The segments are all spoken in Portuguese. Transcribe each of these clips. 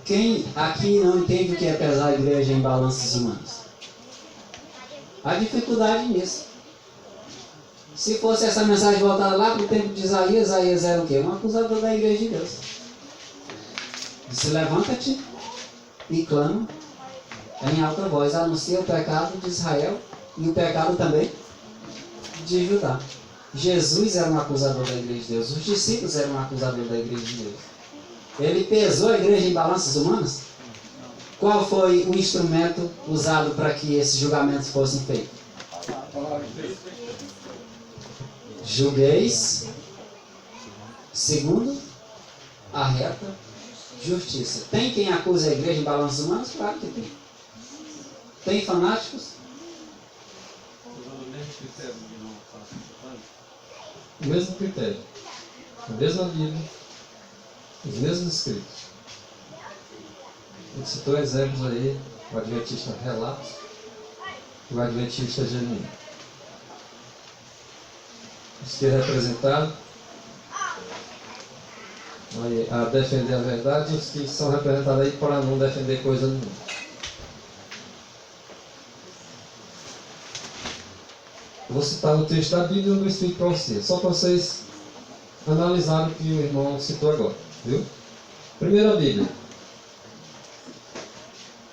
Quem aqui não entende o que é pesar a igreja em balanças humanas? Há dificuldade nisso. Se fosse essa mensagem voltada lá para o tempo de Isaías, Isaías era o quê? Um acusador da igreja de Deus. Disse: levanta-te e clama em alta voz, anuncia o pecado de Israel e o pecado também de Judá. Jesus era um acusador da igreja de Deus. Os discípulos eram um acusador da igreja de Deus. Ele pesou a igreja em balanças humanas? Qual foi o instrumento usado para que esses julgamentos fossem feitos? Julgueis segundo a reta justiça. Tem quem acusa a igreja em balanças humanas? Claro que tem. Tem fanáticos? O mesmo critério, a mesma Bíblia, os mesmos escritos. Ele citou exemplos aí, o adventista relato e o adventista genuíno. Os que é representado a defender a verdade e os que são representados aí para não defender coisa nenhuma. Vou citar o texto da Bíblia e eu explico para vocês, só para vocês analisarem o que o irmão citou agora, viu? Primeira Bíblia.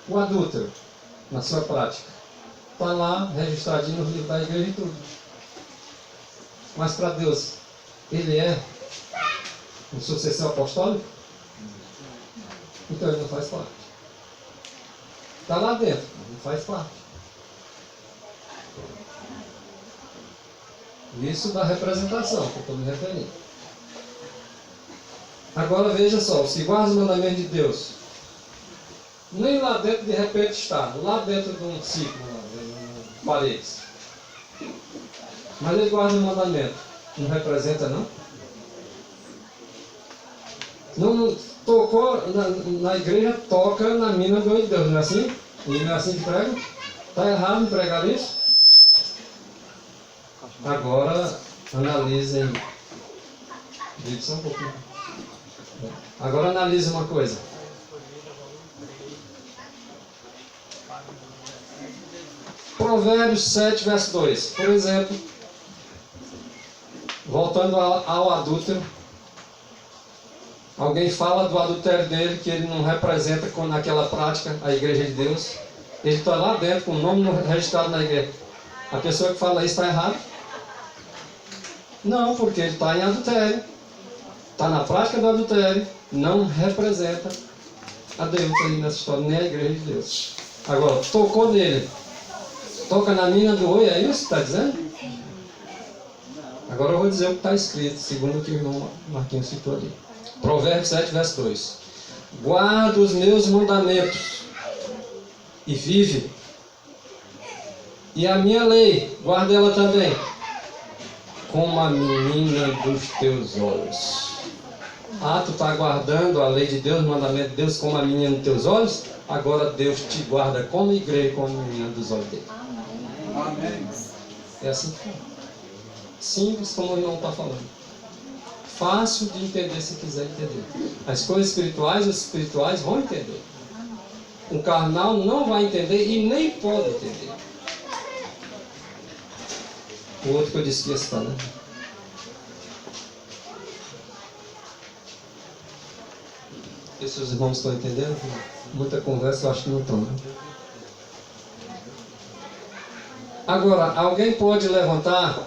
O adúltero, na sua prática, está lá registradinho no livro da igreja e tudo. Mas para Deus, ele é um sucessor apostólico? Então ele não faz parte. Está lá dentro, mas não faz parte. Isso da representação, que eu estou me referindo. Agora veja só, se guarda os mandamentos de Deus, nem lá dentro de repente está, lá dentro de um ciclo, de paredes. Mas ele guarda o mandamento, não representa não? Não tocou, na igreja toca na mina do Deus, não é assim? E não é assim que prega? Está errado em pregar isso? Agora, analisem. Diga só um pouquinho. Agora analise uma coisa. Provérbios 7, verso 2. Por exemplo, voltando ao adúltero. Alguém fala do adultério dele, que ele não representa naquela prática a igreja de Deus. Ele está lá dentro, com o nome registrado na igreja. A pessoa que fala isso está errada? Não, porque ele está em adultério. Está na prática do adultério. Não representa a Deus aí nessa história, nem a igreja de Deus. Agora, tocou nele. Toca na mina do oi, é isso que está dizendo? Agora eu vou dizer o que está escrito, segundo o que o irmão Marquinhos citou ali. Provérbios 7, verso 2. Guarda os meus mandamentos e vive. E a minha lei, guarda ela também, como a menina dos teus olhos. Ah, tu está guardando a lei de Deus, o mandamento de Deus, como a menina dos teus olhos? Agora Deus te guarda como igreja, como a menina dos olhos dele. Amém. É assim que fala. Simples como o irmão está falando. Fácil de entender se quiser entender. As coisas espirituais, os espirituais vão entender. O carnal não vai entender e nem pode entender. O outro que eu disse que ia citar, né? E se os irmãos estão entendendo? Muita conversa eu acho que não estão, né? Agora, alguém pode levantar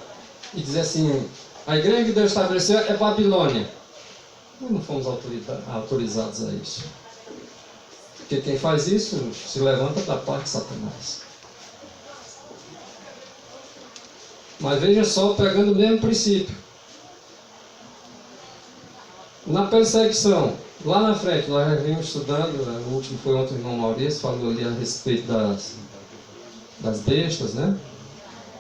e dizer assim: a igreja que Deus estabeleceu é Babilônia. Nós não fomos autorizados a isso. Porque quem faz isso se levanta da parte de Satanás. Mas veja só, pegando o mesmo princípio. Na perseguição, lá na frente, nós já vimos estudando, o último foi ontem o irmão Maurício, falou ali a respeito das bestas, né?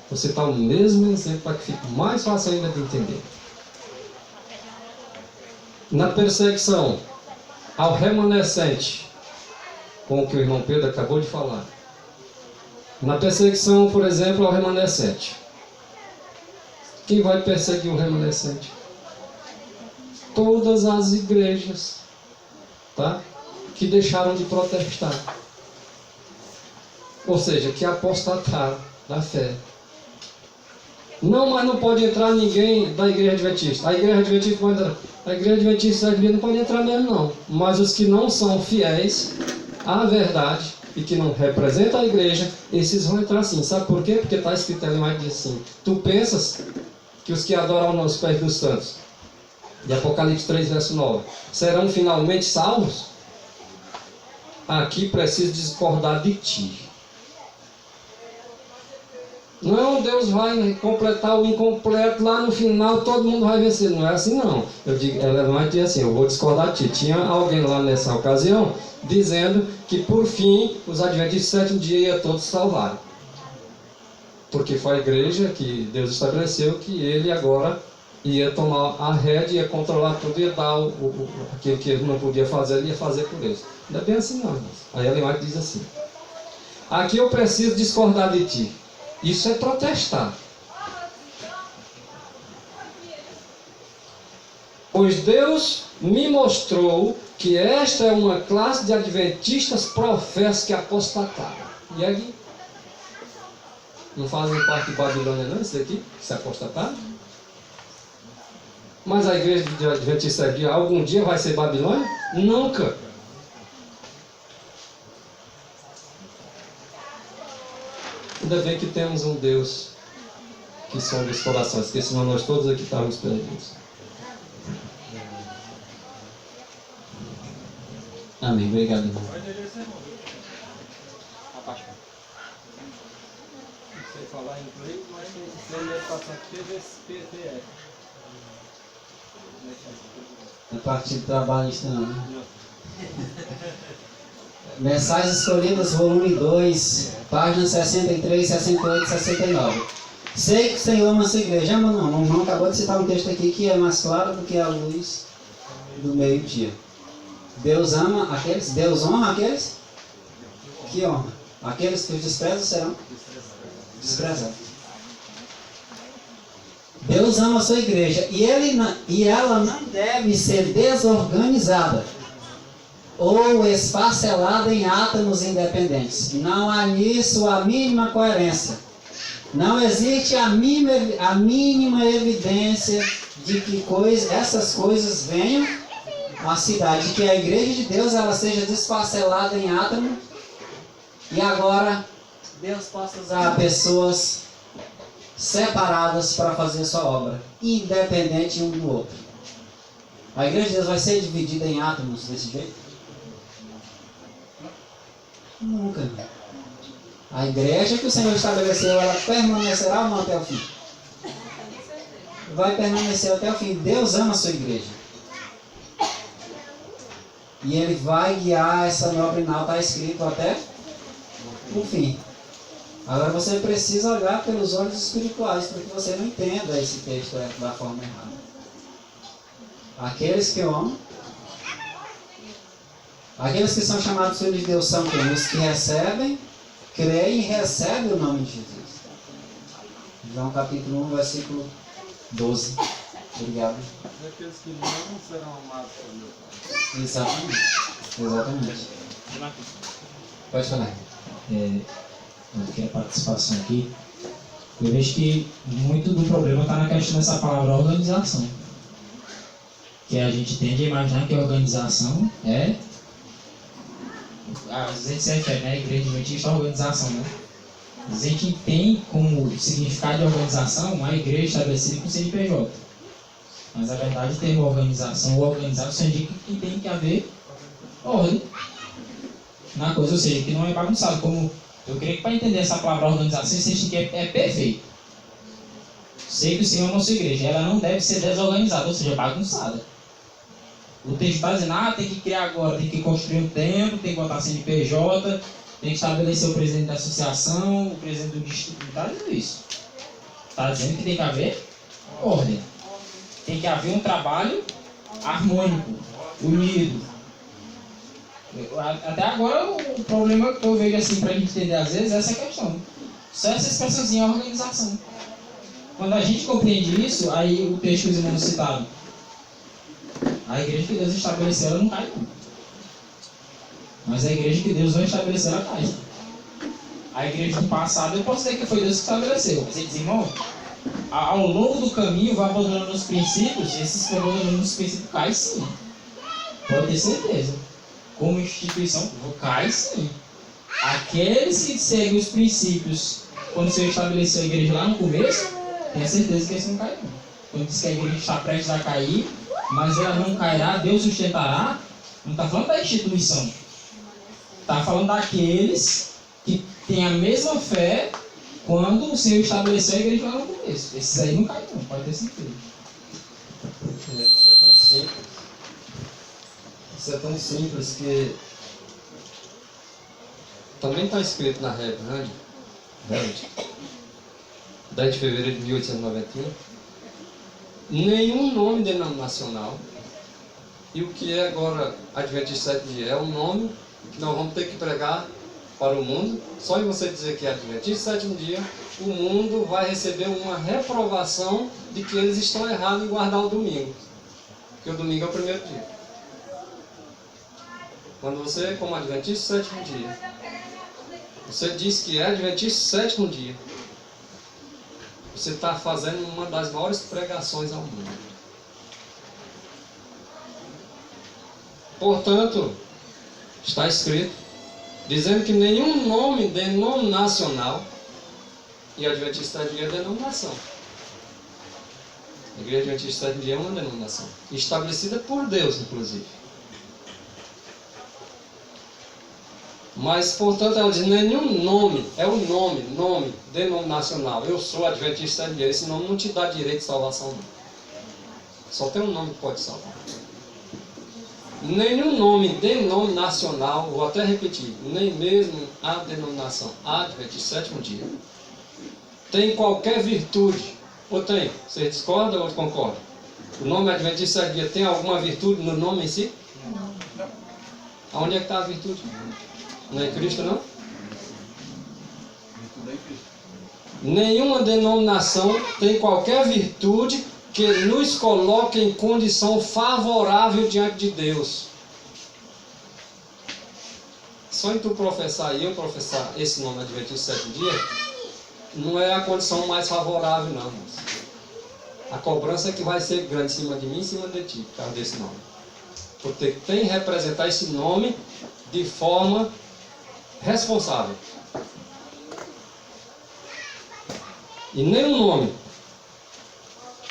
Vou citar o mesmo exemplo para que fique mais fácil ainda de entender. Na perseguição ao remanescente, com o que o irmão Pedro acabou de falar. Na perseguição, por exemplo, ao remanescente. Quem vai perseguir o remanescente? Todas as igrejas, tá? que deixaram de protestar. Ou seja, que apostataram da fé. Não, mas não pode entrar ninguém da igreja adventista. A igreja adventista pode entrar. A igreja adventista não pode entrar mesmo, não. Mas os que não são fiéis à verdade e que não representam a igreja, esses vão entrar sim. Sabe por quê? Porque está escrito ali mais diz assim: tu pensas que os que adoram nos pés dos santos, de Apocalipse 3, verso 9, serão finalmente salvos? Aqui preciso discordar de ti. Não, Deus vai completar o incompleto lá no final, todo mundo vai vencer. Não é assim não. Eu digo, ela vai dizer assim, eu vou discordar de ti. Tinha alguém lá nessa ocasião dizendo que por fim os adventistas do sétimo dia iam todos salvar. Porque foi a igreja que Deus estabeleceu que ele agora ia tomar a rédea, ia controlar tudo, ia dar aquilo que ele não podia fazer, ele ia fazer por Deus. Não é bem assim não. Aí ela vai diz assim: aqui eu preciso discordar de ti. Isso é protestar. Pois Deus me mostrou que esta é uma classe de adventistas professos que apostataram. E aí? Não fazem parte de Babilônia não, isso daqui? Que se apostataram? Mas a igreja de adventista algum dia vai ser Babilônia? Nunca. Ainda bem que temos um Deus que sonda os corações, porque senão nós todos aqui estávamos perdidos. Amém. Obrigado, irmão. Não sei falar inglês, mas você ia passar PVSPTF. Não é partido trabalhista não. Mensagens Escolhidas, volume 2, páginas 63, 68 e 69. Sei que o Senhor ama a sua igreja. Ama não, o irmão acabou de citar um texto aqui que é mais claro do que a luz do meio-dia. Deus ama aqueles, Deus honra aqueles que honram. Aqueles que os desprezam serão desprezados. Deus ama a sua igreja e ela não deve ser desorganizada ou esfacelada em átomos independentes. Não há nisso a mínima coerência. Não existe a mínima evidência de que essas coisas venham à cidade, que a igreja de Deus ela seja desfacelada em átomos e agora Deus possa usar pessoas separadas para fazer sua obra, independente um do outro. A igreja de Deus vai ser dividida em átomos desse jeito? Nunca. A igreja que o Senhor estabeleceu, ela permanecerá ou não até o fim? Vai permanecer até o fim. Deus ama a sua igreja. E Ele vai guiar essa nobre nau, está escrito até o fim. Agora você precisa olhar pelos olhos espirituais, para que você não entenda esse texto da forma errada. Aqueles que amam, aqueles que são chamados filhos de Deus são quem? Os que recebem, creem e recebem o nome de Jesus. João capítulo 1, versículo 12. Obrigado. Aqueles que não serão amados por meu Pai. Exatamente. Pode falar. Eu quero participação aqui. Eu vejo que muito do problema está na questão dessa palavra organização. Que a gente tende a imaginar que a organização é. Às vezes a gente se refere, né? A igreja adventista é organização, né? A gente tem como significado de organização uma igreja estabelecida com CNPJ. Mas a verdade, ter uma organização ou organizado só indica que tem que haver ordem na coisa, ou seja, que não é bagunçado. Como eu creio que para entender essa palavra organização, vocês têm que é perfeito. Sei que o Senhor é a nossa igreja, ela não deve ser desorganizada, ou seja, bagunçada. O texto está dizendo, tem que criar agora, tem que construir um templo, tem que botar CNPJ, tem que estabelecer o presidente da associação, o presidente do distrito. Não está dizendo isso. Está dizendo que tem que haver ordem. Tem que haver um trabalho harmônico, unido. Até agora o problema que eu vejo assim para a gente entender às vezes é essa questão. Só essa expressãozinha é organização. Quando a gente compreende isso, aí o texto que os irmãos citaram, a igreja que Deus estabeleceu, ela não cai. Mas a igreja que Deus não estabeleceu, ela cai. A igreja do passado, eu posso dizer que foi Deus que estabeleceu. Mas ele diz, irmão, ao longo do caminho, vai abandonando os princípios, e esses que vão abandonando os princípios caem sim. Pode ter certeza. Como instituição, cai sim. Aqueles que seguem os princípios, quando você estabeleceu a igreja lá no começo, tenha certeza que eles não caem. Quando diz que a igreja está prestes a cair, mas ela não cairá, Deus sustentará, não está falando da instituição. Está falando daqueles que têm a mesma fé quando o Senhor estabeleceu a igreja lá no começo. Esses aí não caem não, pode ter certeza. Isso é tão simples. Isso é tão simples que também está escrito na Herald, 10 de fevereiro de 1891, nenhum nome denominacional. E o que é agora Adventista 7 dias? É um nome que nós vamos ter que pregar para o mundo. Só em você dizer que é Adventista 7 dia, o mundo vai receber uma reprovação de que eles estão errados em guardar o domingo. Porque o domingo é o primeiro dia. Quando você, como Adventista 7 dia, você diz que é Adventista 7 dia, você está fazendo uma das maiores pregações ao mundo. Portanto, está escrito, dizendo que nenhum nome denominacional, e a Adventista dia é denominação. A Igreja Adventista dia é uma denominação, estabelecida por Deus, inclusive. Mas, portanto, ela diz, nenhum nome, é o nome denominacional. Eu sou Adventista dia. Esse nome não te dá direito de salvação, não. Só tem um nome que pode salvar. Nenhum nome denominacional, vou até repetir, nem mesmo a denominação Adventista sétimo dia, tem qualquer virtude. Ou tem? Vocês discordam ou concordam? O nome Adventista sétimo dia tem alguma virtude no nome em si? Não. Aonde é que está a virtude? Não é em Cristo, não? Nenhuma denominação tem qualquer virtude que nos coloque em condição favorável diante de Deus. Só em tu professar e eu professar esse nome Adventista 7 dia, não é a condição mais favorável, não. A cobrança é que vai ser grande em cima de mim e em cima de ti, por causa desse nome. Porque tem que representar esse nome de forma responsável. E nenhum nome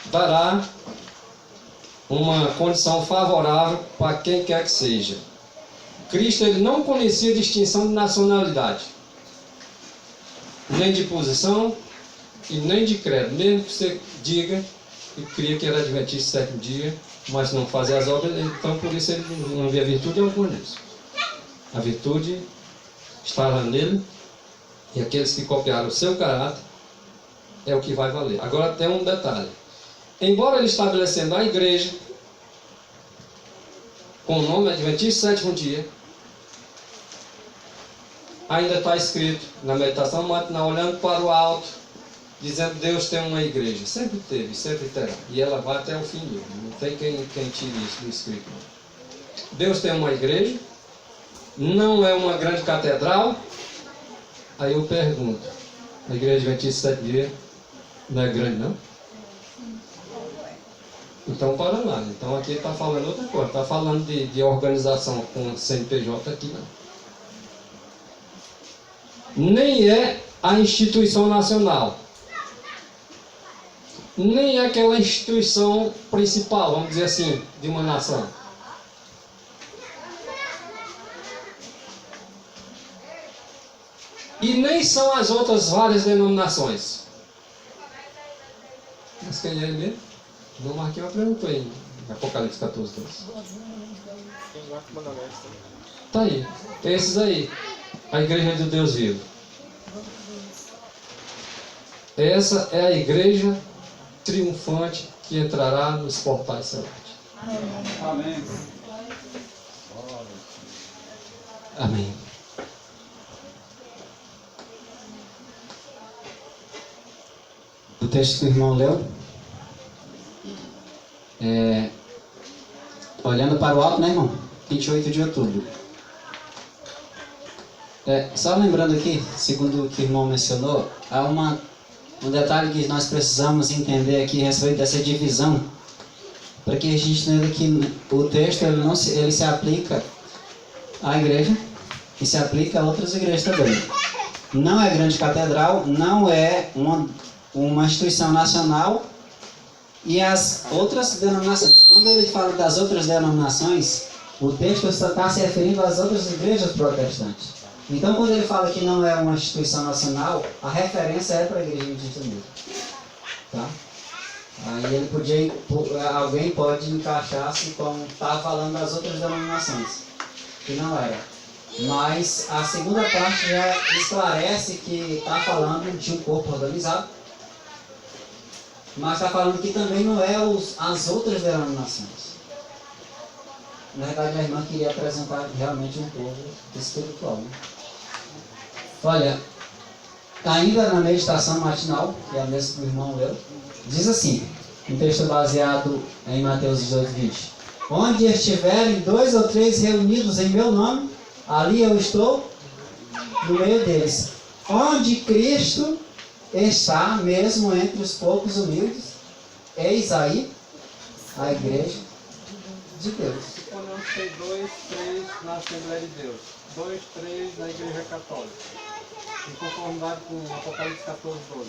dará uma condição favorável para quem quer que seja. Cristo ele não conhecia distinção de nacionalidade, nem de posição e nem de credo. Mesmo que você diga e cria que era Adventista sétimo dia, mas não fazia as obras, então por isso ele não via virtude alguma nisso. A virtude estava nele, e aqueles que copiaram o seu caráter é o que vai valer. Agora tem um detalhe. Embora ele estabelecendo a igreja com o nome Adventista sétimo dia, ainda está escrito na meditação matinal, olhando para o alto, dizendo que Deus tem uma igreja. Sempre teve, sempre terá. E ela vai até o fim mesmo. Não tem quem tire isso do escrito. Deus tem uma igreja, não é uma grande catedral. Aí eu pergunto, a igreja Adventista 7 dias não é grande, não? Então para lá. Então aqui está falando outra coisa. Está falando de organização com CNPJ aqui, não. Nem é a instituição nacional, nem é aquela instituição principal, vamos dizer assim, de uma nação. E nem são as outras várias denominações. Mas quem é ele mesmo? Não marquei uma pergunta aí em Apocalipse 14, 2. Tá aí. Esses aí. A igreja do Deus vivo. Essa é a igreja triunfante que entrará nos portais celestes. Amém. Amém. O texto que o irmão leu, olhando para o alto, né, irmão? 28 de outubro. Só lembrando aqui, segundo o que o irmão mencionou, há um detalhe que nós precisamos entender aqui a respeito dessa divisão, para que a gente entenda que o texto ele se aplica à igreja e se aplica a outras igrejas também. Não é grande catedral, não é uma instituição nacional e as outras denominações. Quando ele fala das outras denominações, o texto está se referindo às outras igrejas protestantes. Então, quando ele fala que não é uma instituição nacional, a referência é para a Igreja Adventista mesmo. Tá? Aí alguém pode encaixar-se como está falando das outras denominações, que não era. Mas a segunda parte já esclarece que está falando de um corpo organizado, mas está falando que também não é as outras denominações. Na verdade, a irmã queria apresentar realmente um povo espiritual. Né? Olha, ainda na meditação matinal, que é a mesma que o irmão leu, diz assim, um texto baseado em Mateus 18:20. Onde estiverem 2 ou 3 reunidos em meu nome, ali eu estou no meio deles. Onde Cristo está mesmo entre os poucos humildes, eis aí a igreja de Deus. Suponhamos que tem 2, 3 na Assembleia de Deus, 2, 3 na Igreja Católica, em conformidade com Apocalipse 14:12.